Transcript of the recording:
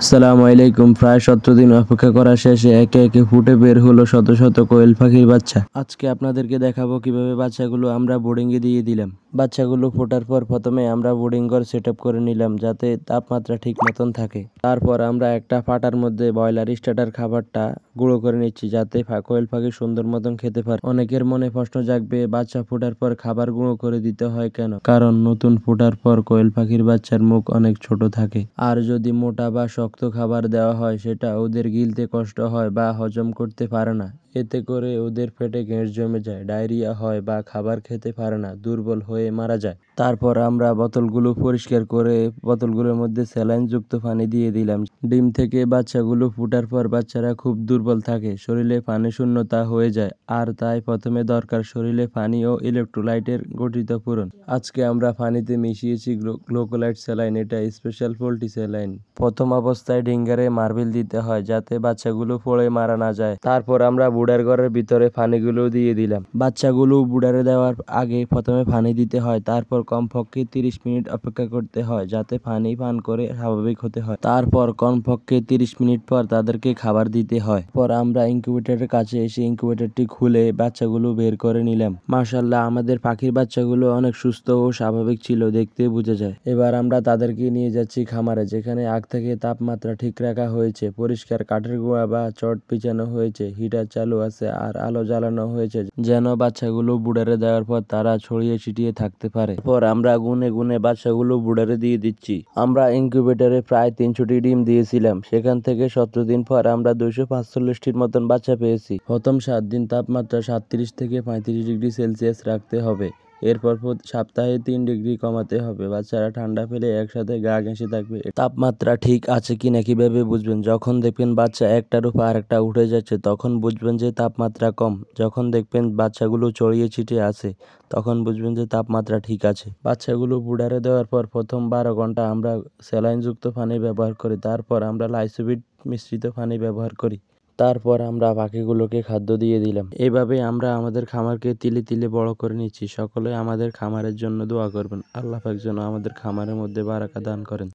আসসালামু আলাইকুম। প্রায় 17 দিন অপেক্ষা করা শেষে একে একে ফুটে বের হলো শত শত কোয়েল পাখির বাচ্চা। আজকে আপনাদেরকে দেখাবো কিভাবে বাচ্চাগুলো আমরা বোর্ডিংয়ে দিয়ে দিলাম। বাচ্চাগুলো ফোটার পর প্রথমে আমরা বোর্ডিং ঘর সেট আপ করে নিলাম যাতে তাপমাত্রা ঠিক মতন থাকে। তারপর আমরা একটা পাটার মধ্যে ব্রয়লার স্টার্টার খাবারটা গুঁড়ো করে নিচ্ছি যাতে কোয়েল পাখি সুন্দর মতন খেতে পারে। অনেকের মনে প্রশ্ন জাগবে, বাচ্চা ফোটার পর খাবার গুঁড়ো করে দিতে হয় কেন? কারণ নতুন ফোটার পর কোয়েল পাখির বাচ্চার মুখ অনেক ছোট থাকে, আর যদি মোটা বা শক্ত খাবার দেওয়া হয় সেটা ওদের গিলতে কষ্ট হয় বা হজম করতে পারে না। এতে করে ওদের পেটে গ্যাস জমে যায়, ডায়রিয়া হয় বা খাবার খেতে পারে না, দুর্বল হয়ে মারা যায়। তারপর আমরা বোতলগুলো পরিষ্কার করে বোতলগুলোর মধ্যে স্যালাইন যুক্ত পানি দিয়ে দিলাম। ডিম থেকে বাচ্চাগুলো ফোটার পর বাচ্চারা খুব দুর্বল থাকে, শরীরে পানি শূন্যতা হয়ে যায়, আর তাই প্রথমে দরকার শরীরে পানি ও ইলেকট্রোলাইটের গঠিত পূরণ। আজকে আমরা পানিতে মিশিয়েছি গ্লুকোলাইট স্যালাইন। এটা স্পেশাল পোল্ট্রি স্যালাইন। প্রথম অবস্থায় ডিঙ্গারে মার্বেল দিতে হয় যাতে বাচ্চাগুলো পড়ে মারা না যায়। তারপর আমরা বুড়ার ঘরের ভিতরে পানিগুলো দিয়ে দিলাম। বাচ্চাগুলো বুড়ারে দেওয়ার আগে প্রথমে পানি দিতে হয়, তারপর কমপক্ষে 30 মিনিট অপেক্ষা করতে হয় যাতে পানি পান করে স্বাভাবিক হতে হয়। তারপর কমপক্ষে 30 মিনিট পর তাদেরকে খাবার দিতে হয়। পর আমরা ইনকিউবেটরের কাছে এসে ইনকিউবেটরটি খুলে বাচ্চাগুলো বের করে নিলাম। মাশাআল্লাহ, আমাদের পাখির বাচ্চাগুলো অনেক সুস্থ ও স্বাভাবিক ছিল, দেখতে বোঝা যায়। এবার আমরা তাদেরকে নিয়ে যাচ্ছি খামারে, যেখানে আগ থেকে তাপমাত্রা ঠিক রাখা হয়েছে, পরিষ্কার কাঠের গুঁড়া বা চট বিছানো হয়েছে, হিটার চালু আছে আর আলো জ্বালানো হয়েছে যেন বাচ্চাগুলো বুড়ারে দেওয়ার পর তারা ছড়িয়ে ছিটিয়ে থাকতে পারে। পর আমরা গুনে গুনে বাচ্চাগুলো বুড়ারে দিয়ে দিচ্ছি। আমরা ইনকিউবেটরে প্রায় 300টি ডিম দিয়েছিলাম, সেখান থেকে 17 দিন পর আমরা 245টির মতন বাচ্চা পেয়েছি। প্রথম 7 দিন তাপমাত্রা 37 থেকে 35 ডিগ্রি সেলসিয়াস রাখতে হবে। এরপর সপ্তাহে 3 ডিগ্রি কমাতে হবে। বাচ্চারা ঠান্ডা পেলে একসাথে গা ঘেঁষে থাকবে। তাপমাত্রা ঠিক আছে কিনা কিভাবে বুঝবেন? যখন দেখবেন বাচ্চা একটার উপর আরেকটা উঠে যাচ্ছে তখন বুঝবেন যে তাপমাত্রা কম। যখন দেখবেন বাচ্চাগুলো ছড়িয়ে ছিটিয়ে আছে তখন বুঝবেন যে তাপমাত্রা ঠিক আছে। বাচ্চাগুলো বুড়ারে দেওয়ার পর প্রথম 12 ঘন্টা আমরা স্যালাইনযুক্ত পানি ব্যবহার করি। তারপর আমরা লাইসোবিট মিশ্রিত পানি ব্যবহার করি। তারপর আমরা পাখিগুলোকে খাদ্য দিয়ে দিলাম। এভাবে আমরা আমাদের খামারকে তিলে তিলে বড় করে নিচ্ছি। সকলে আমাদের খামারের জন্য দোয়া করবেন। আল্লাহ পাক যেন আমাদের খামারের মধ্যে বারাকা দান করেন।